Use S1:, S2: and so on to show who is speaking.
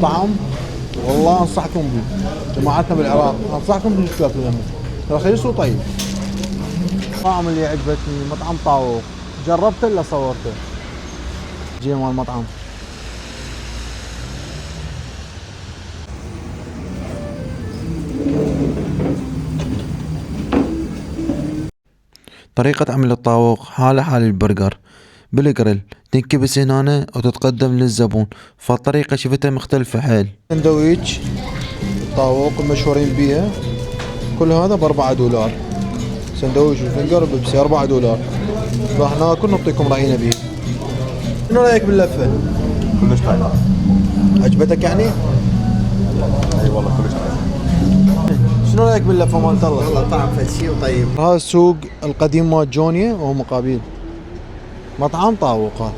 S1: طعم والله انصحكم به. جماعتنا بالعراق انصحكم به تاكلوا منه، رخيص وطيب. المطعم اللي عجبتني مطعم طاووق، جربته الا صورته. جي مال المطعم. طريقة عمل الطاووق حالة حال البرجر بالجريل، تنكبس هنا وتتقدم للزبون، فالطريقة شفتها مختلفة حيل. سندويتش الطاووق المشهورين بيها كل هذا ب4 دولار. سندويش وفنجر وبيبسي 4 دولار. راح ناكل نعطيكم رأينا به. شنو رأيك باللفة؟
S2: كلش طيب.
S1: عجبتك يعني؟
S2: اي والله كلش طيب.
S1: شنو رأيك باللفة مالت الله؟
S3: والله طعم فشي وطيب.
S1: هذا السوق القديم مال جونيا وهو مقابل مطعم طاووقة.